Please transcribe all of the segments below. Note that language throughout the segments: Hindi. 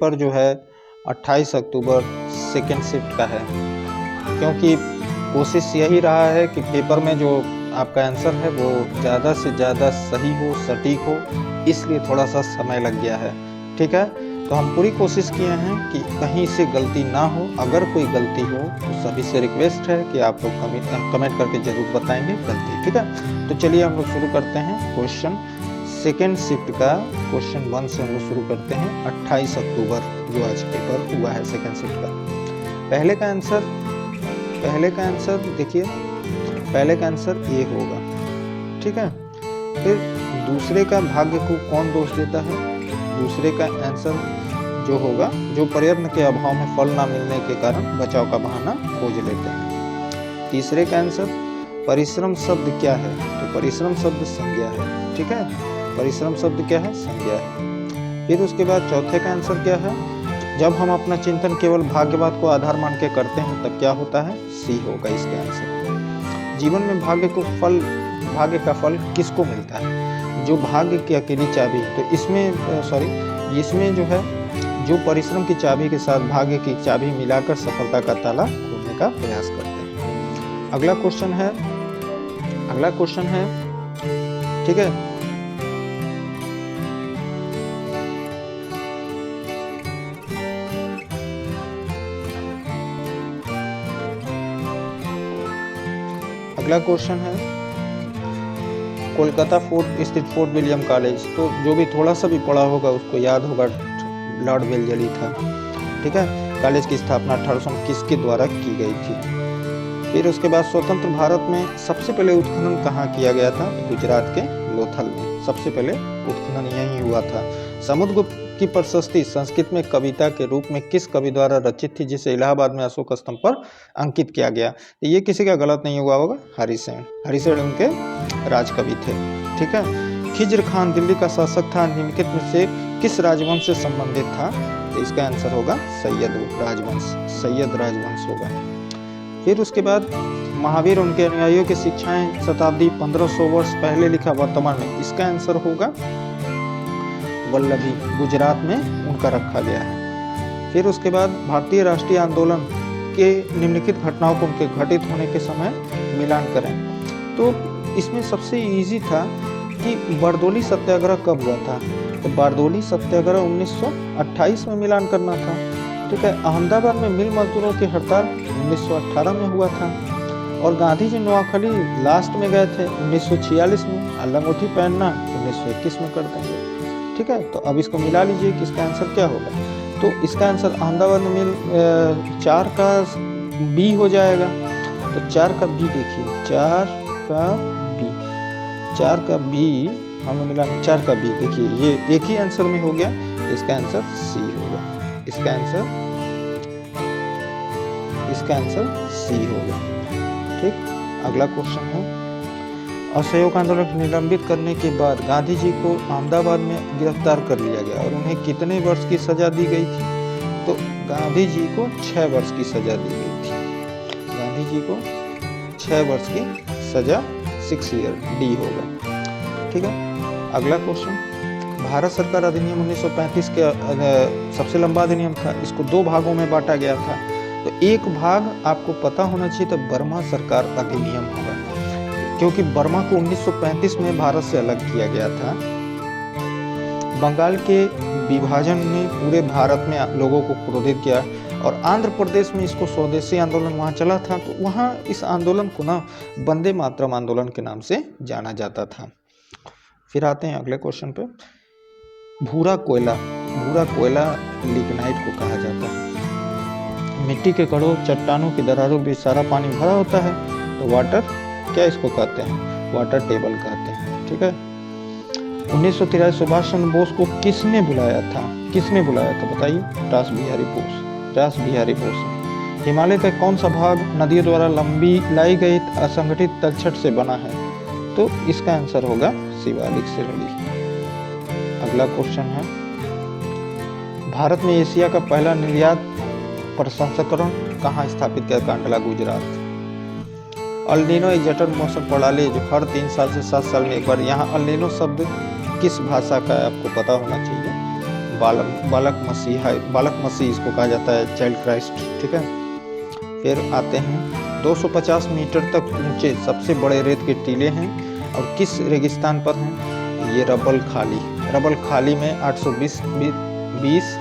पेपर जो है 28 अक्टूबर सेकेंड शिफ्ट का है, क्योंकि कोशिश यही रहा है कि पेपर में जो आपका आंसर है वो ज़्यादा से ज़्यादा सही हो, सटीक हो, इसलिए थोड़ा सा समय लग गया है। ठीक है, तो हम पूरी कोशिश किए हैं कि कहीं से गलती ना हो। अगर कोई गलती हो तो सभी से रिक्वेस्ट है कि आप लोग कमेंट करके ज़रूर बताएंगे गलती। ठीक है, तो चलिए हम लोग शुरू करते हैं क्वेश्चन सेकेंड शिफ्ट का। क्वेश्चन 1 से हम लोग शुरू करते हैं। 28 अक्टूबर जो आज पेपर हुआ है सेकेंड शिफ्ट का। पहले का आंसर देखिए, पहले का आंसर ए होगा। ठीक है, फिर दूसरे का भाग्य को कौन दोष देता है? दूसरे का आंसर जो होगा, जो प्रयत्न के अभाव में फल ना मिलने के कारण बचाव का बहाना खोज लेते हैं। तीसरे का आंसर परिश्रम शब्द क्या है? तो परिश्रम शब्द संज्ञा है। ठीक है, परिश्रम शब्द क्या है? संज्ञा है। फिर उसके बाद चौथे का आंसर क्या है? जब हम अपना चिंतन केवल भाग्यवाद को आधार मान के करते हैं तब क्या होता है? सी होगा इसका आंसर। जीवन में भाग्य का फल किसको मिलता है? जो भाग्य की अकेली चाबी, तो इसमें जो है, जो परिश्रम की चाबी के साथ भाग्य की चाबी मिलाकर सफलता का ताला खोलने का प्रयास करते हैं। अगला क्वेश्चन है, ठीक है, अगला क्वेश्चन है कोलकाता फोर्ट स्थित फोर्ट विलियम कॉलेज। तो जो भी थोड़ा सा भी पढ़ा होगा उसको याद होगा, लॉर्ड वेलजली था। ठीक है, कॉलेज की स्थापना 1800 किसके द्वारा की गई थी? फिर उसके बाद स्वतंत्र भारत में सबसे पहले उत्खनन कहाँ किया गया था? गुजरात के लोथल में सबसे पहले उत्खनन यही हुआ था। समुद्रगुप्त की प्रशस्ति संस्कृत में कविता के रूप में किस कवि द्वारा रचित थी, जिसे इलाहाबाद में अशोक स्तंभ पर अंकित किया गया? ये किसी का गलत नहीं हुआ होगा, हरिसेन उनके राजकवि थे। ठीक है, खिज्र खान दिल्ली का शासक था, निम्नलिखित में से किस राजवंश से संबंधित था? तो इसका आंसर होगा सैयद राजवंश होगा। फिर उसके बाद महावीर उनके अनुयायियों की शिक्षाएं शताब्दी 1500 वर्ष पहले लिखा वर्तमान में, इसका आंसर होगा वल्लभी, गुजरात में उनका रखा गया है। फिर उसके बाद भारतीय राष्ट्रीय आंदोलन के निम्नलिखित घटनाओं को उनके घटित होने के समय मिलान करें। तो इसमें सबसे इजी था कि बारदोली सत्याग्रह कब हुआ था? तो बारदोली सत्याग्रह 1928 में मिलान करना था। ठीक है, अहमदाबाद में मिल मजदूरों की हड़ताल 1918 में हुआ था, और गांधी जी नोआखली लास्ट में गए थे 1946 में, अंगूठी पहनना 1921 में कर देंगे। ठीक है, तो अब इसको मिला लीजिए कि इसका आंसर क्या होगा। तो इसका आंसर अहमदाबाद में मिल 4 का बी हो जाएगा। तो 4 का बी देखिए, 4 का बी हमें मिला, 4 का बी देखिए, ये एक ही आंसर में हो गया। इसका आंसर सी होगा, इसका आंसर सी होगा। ठीक, अगला क्वेश्चन है, असहयोग आंदोलन को निलंबित करने के बाद गांधी जी को अहमदाबाद में गिरफ्तार कर लिया गया और उन्हें कितने वर्ष की सजा दी गई थी? तो गांधी जी को 6 वर्ष की सजा दी गई थी। गांधी जी को 6 वर्ष की सजा, 6 ईयर, डी होगा। ठीक है, अगला क्वेश्चन, भारत सरकार अधिनियम 1935 के सबसे लंबा अधिनियम था। इसको 2 भागों में बांटा गया था। तो एक भाग आपको पता होना चाहिए, तो बर्मा सरकार अधिनियम होगा, क्योंकि बर्मा को 1935 में भारत से अलग किया गया था। बंगाल के विभाजन ने पूरे भारत में लोगों को क्रोधित किया, और आंध्र प्रदेश में इसको स्वदेशी आंदोलन वहाँ चला था, तो वहाँ इस आंदोलन को ना वंदे मातरम आंदोलन के नाम से जाना जाता था। फिर आते हैं अगले क्वेश्चन पे। भूरा कोयला लिग्नाइट को कहा जाता है। मिट्टी के कड़ों, चट्टानों की दरारों के बीच सारा पानी भरा होता है, तो वाटर क्या इसको कहते हैं? वाटर टेबल कहते हैं। ठीक है, 1983 सुभाष चंद्र बोस को किसने बुलाया था बताइए? रास बिहारी बोस। हिमालय का कौन सा भाग नदियों द्वारा लाई गई असंगठित तलछट से बना है? तो इसका आंसर होगा शिवालिक श्रेणी। अगला क्वेश्चन है, भारत में एशिया का पहला निर्यात प्रसंस्करण कहाँ स्थापित किया? कांडला, गुजरात। अल नीनो एक जटिल मौसम प्रणाली जो हर 3 साल से 7 साल में एक बार, यहाँ अल नीनो शब्द किस भाषा का है आपको पता होना चाहिए? बालक मसीह इसको कहा जाता है, चाइल्ड क्राइस्ट। ठीक है, फिर आते हैं 250 मीटर तक ऊंचे सबसे बड़े रेत के टीले हैं और किस रेगिस्तान पर हैं? ये रबल खाली में 820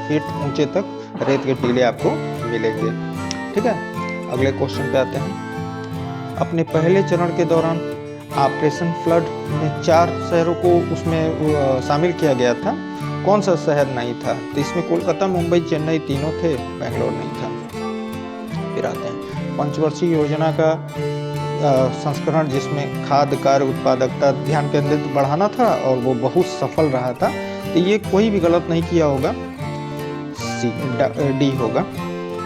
फीट ऊंचे तक रेत के टीले आपको मिलेंगे। ठीक है, अगले क्वेश्चन पे आते हैं। अपने पहले चरण के दौरान ऑपरेशन फ्लड में 4 शहरों को उसमें शामिल किया गया था, कौन सा शहर नहीं था? तो इसमें कोलकाता, मुंबई, चेन्नई तीनों थे, बेंगलोर नहीं था। फिर आते हैं पंचवर्षीय योजना का संस्करण जिसमें खाद्य कार्य उत्पादकता ध्यान केंद्रित बढ़ाना था और वो बहुत सफल रहा था, तो ये कोई भी गलत नहीं किया होगा, डी होगा।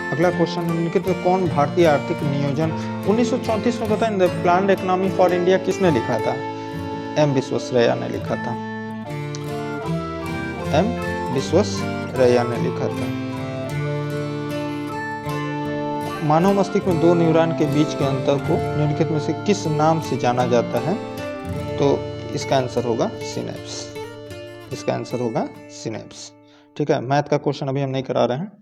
अगला क्वेश्चन निम्नलिखित में कौन भारतीय आर्थिक नियोजन 1934 में बताया the planned economy for India किसने लिखा था? एम विश्वेश्वरैया ने लिखा था। एम विश्वेश्वरैया ने लिखा था। मानव मस्तिष्क में 2 न्यूरॉन के बीच के अंतर को निम्नलिखित में से किस नाम से जाना जाता है? तो इसका आंसर होगा सिनेप्स। इसका आंसर होगा सिनेप्स। ठीक है, मैथ का क्वेश्चन अभी हम नहीं करा रहे हैं,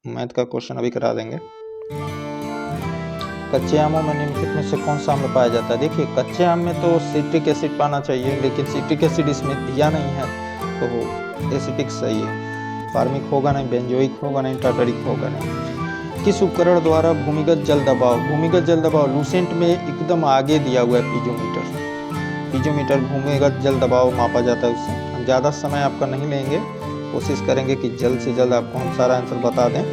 मैथ का क्वेश्चन अभी करा देंगे। कच्चे आमों में निम्नलिखित में से कौन सा आम्ल पाया जाता है? देखिए, कच्चे आम में तो सिट्रिक एसिड पाना चाहिए, लेकिन सिट्रिक एसिड इसमें दिया नहीं है, तो एसिटिक सही है। फार्मिक होगा नहीं, बेंजोइक होगा नहीं, टार्टरिक होगा नहीं। किस उपकरण द्वारा भूमिगत जल दबाव लूसेंट में एकदम आगे दिया हुआ है पीजोमीटर भूमिगत जल दबाव मापा जाता है उससे। हम ज़्यादा समय आपका नहीं लेंगे, कोशिश करेंगे कि जल्द से जल्द आपको हम सारा आंसर बता दें।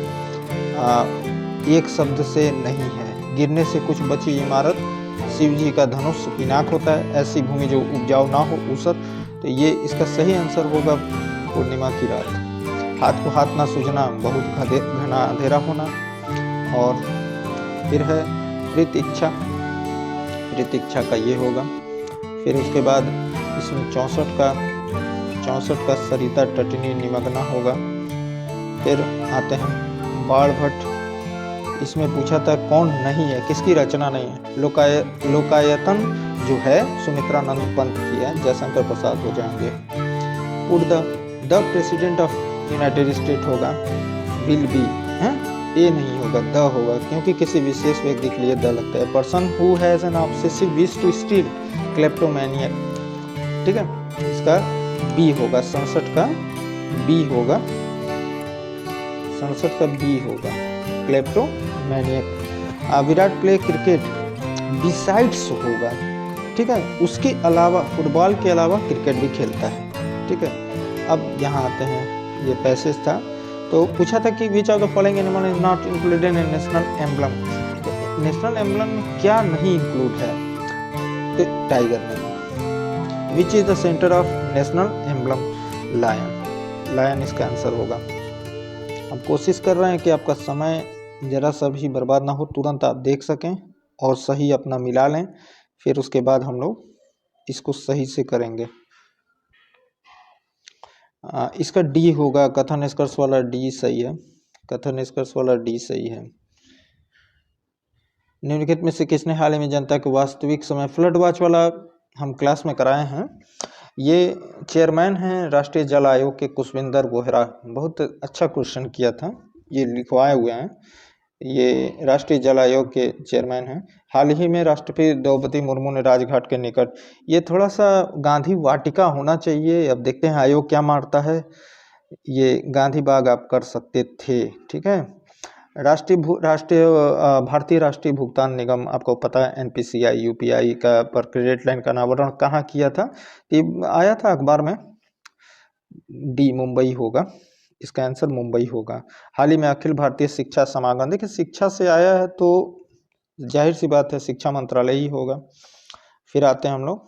एक शब्द से नहीं है, गिरने से कुछ बची इमारत, शिव जी का धनुष पिनाक होता है, ऐसी भूमि जो उपजाऊ ना हो ऊसर, तो ये इसका सही आंसर होगा पूर्णिमा की रात। हाथ को हाथ ना सूझना, बहुत घना अंधेरा होना, और फिर है प्रतीक्षा का ये होगा। फिर उसके बाद इसमें 64 का सरिता तटिनी निमग्ना होगा। फिर आते हैं बाण भट्ट, इसमें पूछा था कौन नहीं है, किसकी रचना नहीं है? लोकायतन जो है सुमित्रानंद पंत की है, जयशंकर प्रसाद हो जाएंगे। Would the president of United state होगा, विल बी है, ए नहीं होगा, द होगा, क्योंकि किसी विशेष व्यक्ति के लिए द लगता है। Person who has an obsessive wish to steal, kleptomaniac. ठीक है, इसका बी होगा, 67 का बी होगा, 67 का बी होगा, क्लेप्टोमैनियक। विराट प्ले क्रिकेट बिसाइड्स होगा। ठीक है, उसके अलावा फुटबॉल के अलावा क्रिकेट भी खेलता है। ठीक है, अब यहाँ आते हैं, ये पैसेज था, तो पूछा था कि which of the following animal is not included in national emblem. National emblem में क्या नहीं इंक्लूड है? तो टाइगर नहीं। Which is the centre of national emblem? Lion इसका आंसर होगा। अब कोशिश कर रहे हैं कि आपका समय जरा सा भी बर्बाद ना हो, तुरंत आप देख सकें और सही अपना मिला लें, फिर उसके बाद हम लोग इसको सही से करेंगे। इसका डी होगा, कथन निष्कर्ष वाला डी सही है, कथन निष्कर्ष वाला डी सही है। निम्नलिखित में से किसने हाल ही में जनता के वास्तविक समय फ्लड वॉच वाला हम क्लास में कराए हैं? ये चेयरमैन हैं राष्ट्रीय जल आयोग के कुशविंदर बोहरा, बहुत अच्छा क्वेश्चन किया था, ये लिखवाए हुए हैं। ये राष्ट्रीय जल आयोग के चेयरमैन हैं। हाल ही में राष्ट्रपति द्रौपदी मुर्मू ने राजघाट के निकट, ये थोड़ा सा गांधी वाटिका होना चाहिए, अब देखते हैं आयोग क्या मारता है। ये गांधी बाग आप कर सकते थे। ठीक है, भारतीय राष्ट्रीय भुगतान निगम, आपको पता है एनपीसीआई यूपीआई का पर क्रेडिट लाइन का अनावरण कहाँ किया था? ये आया था अखबार में, डी मुंबई होगा, इसका आंसर मुंबई होगा। हाल ही में अखिल भारतीय शिक्षा समागम, देखिए शिक्षा से आया है तो जाहिर सी बात है शिक्षा मंत्रालय ही होगा। फिर आते हैं हम लोग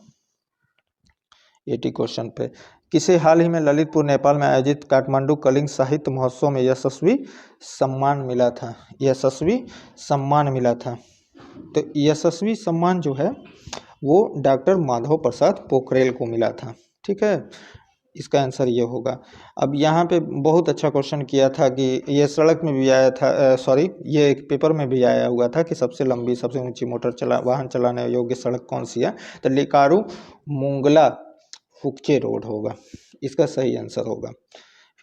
80 क्वेश्चन पे। किसे हाल ही में ललितपुर नेपाल में आयोजित काठमांडू कलिंग साहित्य महोत्सव में यशस्वी सम्मान मिला था? यशस्वी सम्मान मिला था, तो यशस्वी सम्मान जो है वो डॉक्टर माधव प्रसाद पोखरेल को मिला था। ठीक है, इसका आंसर ये होगा। अब यहाँ पे बहुत अच्छा क्वेश्चन किया था कि ये सड़क में भी आया था, ये एक पेपर में भी आया हुआ था कि सबसे लंबी सबसे ऊंची वाहन चलाने योग्य सड़क कौन सी है? तो लिकारू मुंगला फुकचे रोड होगा, इसका सही आंसर होगा।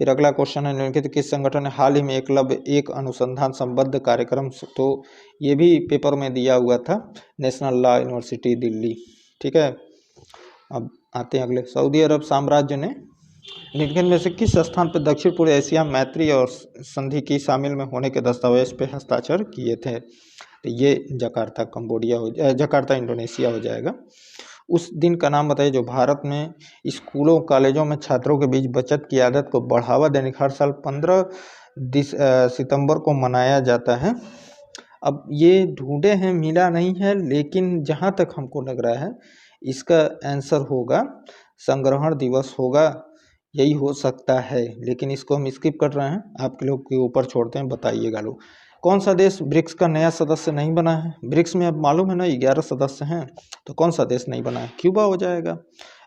फिर अगला क्वेश्चन है, निम्नलिखित किस संगठन ने हाल ही में एकलव्य एक अनुसंधान संबद्ध कार्यक्रम, तो ये भी पेपर में दिया हुआ था, नेशनल लॉ यूनिवर्सिटी दिल्ली। ठीक है, अब आते हैं अगले। सऊदी अरब साम्राज्य ने निम्नलिखित में से किस स्थान पर दक्षिण पूर्व एशिया मैत्री और संधि की शामिल में होने के दस्तावेज पे हस्ताक्षर किए थे? तो ये जकार्ता कंबोडिया जकार्ता इंडोनेशिया हो जाएगा। उस दिन का नाम बताइए जो भारत में स्कूलों कॉलेजों में छात्रों के बीच बचत की आदत को बढ़ावा देने हर साल 15 सितंबर को मनाया जाता है। अब ये ढूंढे हैं, मिला नहीं है, लेकिन जहाँ तक हमको लग रहा है इसका आंसर होगा संग्रहण दिवस होगा, यही हो सकता है, लेकिन इसको हम स्किप कर रहे हैं, आपके लोग के ऊपर छोड़ते हैं, बताइएगा लोग। कौन सा देश ब्रिक्स का नया सदस्य नहीं बना है? ब्रिक्स में अब मालूम है ना 11 सदस्य हैं, तो कौन सा देश नहीं बना है? क्यूबा हो जाएगा।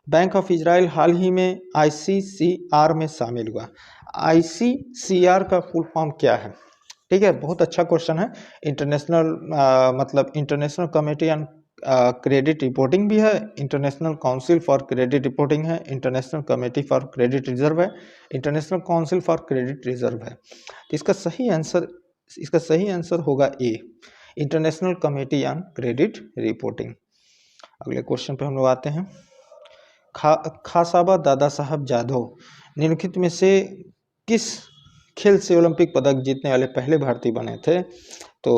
बैंक ऑफ इजराइल हाल ही में ICCR में शामिल हुआ। ICCR का फुल फॉर्म क्या है? ठीक है, बहुत अच्छा क्वेश्चन है। इंटरनेशनल मतलब international committee on credit reporting भी है, international council for credit reporting है, international committee for credit reserve है, international council for credit reserve है। तो इसका सही आंसर होगा A, international committee on credit reporting. अगले क्वेश्चन पे हम लोग आते हैं। खासाबा दादा साहब जाधव निम्नलिखित में से किस खेल से ओलंपिक पदक जीतने वाले पहले भारतीय बने थे? तो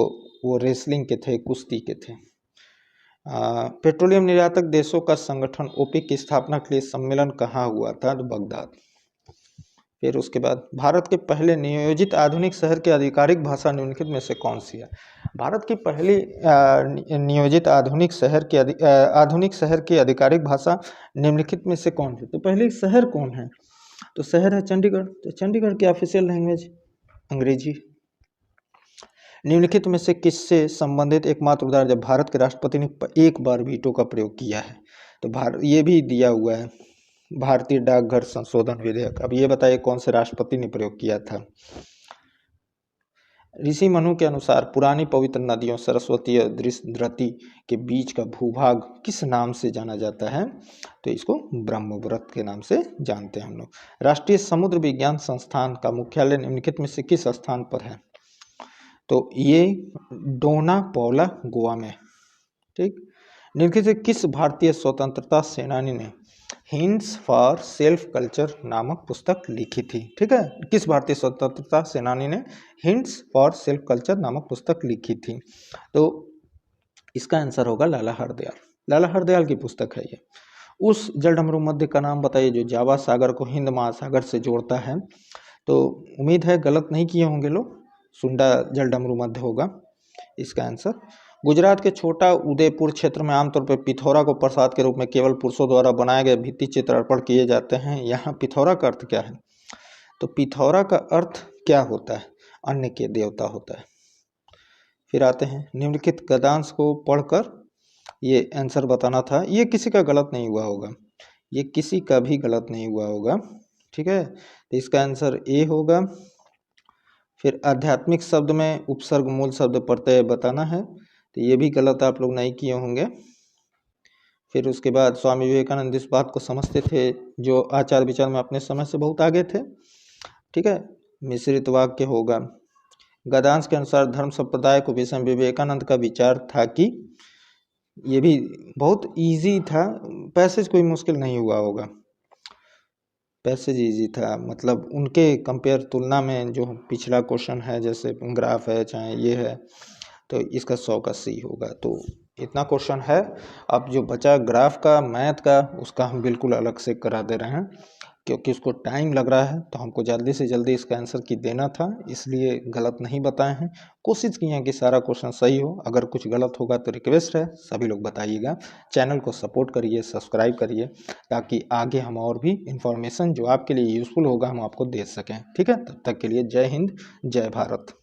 वो रेसलिंग के थे, कुश्ती के थे। पेट्रोलियम निर्यातक देशों का संगठन ओपेक की स्थापना के लिए सम्मेलन कहाँ हुआ था? तो बगदाद। फिर उसके बाद भारत के पहले नियोजित आधुनिक शहर की आधिकारिक भाषा निम्नलिखित में से कौन सी है? भारत की पहली नियोजित आधुनिक शहर की आधिकारिक भाषा निम्नलिखित में से कौन सी? तो पहले शहर कौन है? तो शहर है चंडीगढ़। तो चंडीगढ़ की ऑफिशियल लैंग्वेज अंग्रेजी। निम्नलिखित में से किससे संबंधित एकमात्र उदाहरण जब भारत के राष्ट्रपति ने एक बार वीटो का प्रयोग किया है? तो ये भी दिया हुआ है, भारतीय डाकघर संशोधन विधेयक। अब ये बताइए कौन से राष्ट्रपति ने प्रयोग किया था? ऋषि मनु के अनुसार पुरानी पवित्र नदियों सरस्वती और दृष्टि के बीच का भूभाग किस नाम से जाना जाता है? तो इसको ब्रह्मवृत के नाम से जानते हैं हम लोग। राष्ट्रीय समुद्र विज्ञान संस्थान का मुख्यालय निम्नलिखित में से किस स्थान पर है? तो ये डोना पौला गोवा में। ठीक, निम्नलिखित से किस भारतीय स्वतंत्रता सेनानी ने हिंट्स फॉर सेल्फ कल्चर नामक पुस्तक लिखी थी? ठीक है, किस भारतीय स्वतंत्रता सेनानी ने हिंट्स फॉर सेल्फ कल्चर नामक पुस्तक लिखी थी? तो इसका आंसर होगा लाला हरदयाल। लाला हरदयाल की पुस्तक है ये। उस जलडमरू मध्य का नाम बताइए जो जावा सागर को हिंद महासागर से जोड़ता है। तो उम्मीद है गलत नहीं किए होंगे लोग, सुंडा जलडमरू मध्य होगा इसका आंसर। गुजरात के छोटा उदयपुर क्षेत्र में आमतौर पर पिथौरा को प्रसाद के रूप में केवल पुरुषों द्वारा बनाए गए भित्ति चित्र अर्पण किए जाते हैं। यहाँ पिथौरा का अर्थ क्या है? तो पिथौरा का अर्थ क्या होता है? अन्न के देवता होता है। फिर आते हैं निम्नलिखित गद्यांश को पढ़कर ये आंसर बताना था। ये किसी का गलत नहीं हुआ होगा, ये किसी का भी गलत नहीं हुआ होगा। ठीक है, तो इसका आंसर ए होगा। फिर आध्यात्मिक शब्द में उपसर्ग मूल शब्द प्रत्यय बताना है, तो ये भी गलत आप लोग नहीं किए होंगे। फिर उसके बाद स्वामी विवेकानंद इस बात को समझते थे जो आचार विचार में अपने समय से बहुत आगे थे। ठीक है, मिश्रित वाक्य होगा। गद्यांश के अनुसार धर्म संप्रदाय को विषय विवेकानंद का विचार था कि, ये भी बहुत इजी था, पैसेज कोई मुश्किल नहीं हुआ होगा, पैसेज इजी था, मतलब उनके कंपेयर तुलना में जो पिछला क्वेश्चन है जैसे ग्राफ है चाहे ये है, तो इसका 100 का सी होगा। तो इतना क्वेश्चन है। अब जो बचा ग्राफ का मैथ का, उसका हम बिल्कुल अलग से करा दे रहे हैं क्योंकि उसको टाइम लग रहा है, तो हमको जल्दी से जल्दी इसका आंसर की देना था, इसलिए गलत नहीं बताए हैं। कोशिश की है कि सारा क्वेश्चन सही हो। अगर कुछ गलत होगा तो रिक्वेस्ट है सभी लोग बताइएगा। चैनल को सपोर्ट करिए, सब्सक्राइब करिए, ताकि आगे हम और भी इंफॉर्मेशन जो आपके लिए यूज़फुल होगा हम आपको दे सकें। ठीक है, तब तक के लिए जय हिंद, जय भारत।